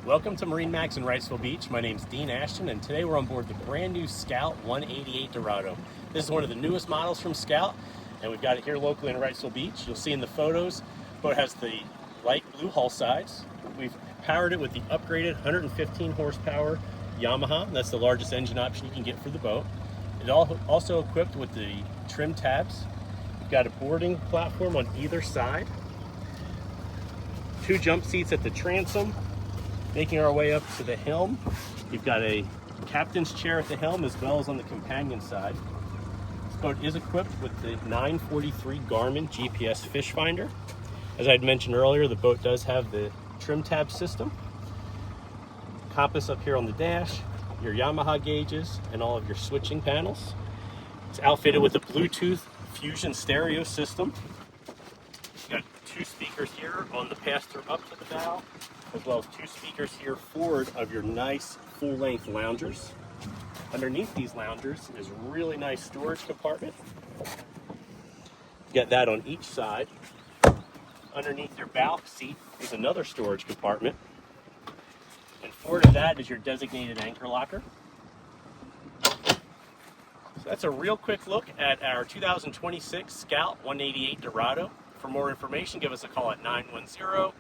Welcome to MarineMax in Wrightsville Beach. My name's Dean Ashton, and today we're on board the brand new Scout 188 Dorado. This is one of the newest models from Scout, and we've got it here locally in Wrightsville Beach. You'll see in the photos, the boat has the light blue hull sides. We've powered it with the upgraded 115 horsepower Yamaha. That's the largest engine option you can get for the boat. It's also equipped with the trim tabs. We've got a boarding platform on either side, 2 jump seats at the transom. Making our way up to the helm, you've got a captain's chair at the helm as well as on the companion side. This boat is equipped with the 943 Garmin GPS fish finder. As I'd mentioned earlier, the boat does have the trim tab system. Compass up here on the dash, your Yamaha gauges, and all of your switching panels. It's outfitted with a Bluetooth Fusion stereo system. You've got 2 speakers here on the pass-through up to the bow, as well as 2 speakers here forward of your nice full-length loungers. Underneath these loungers is a really nice storage compartment. You got that on each side. Underneath your bow seat is another storage compartment. And forward of that is your designated anchor locker. So that's a real quick look at our 2026 Scout 188 Dorado. For more information, give us a call at 910-256-8100.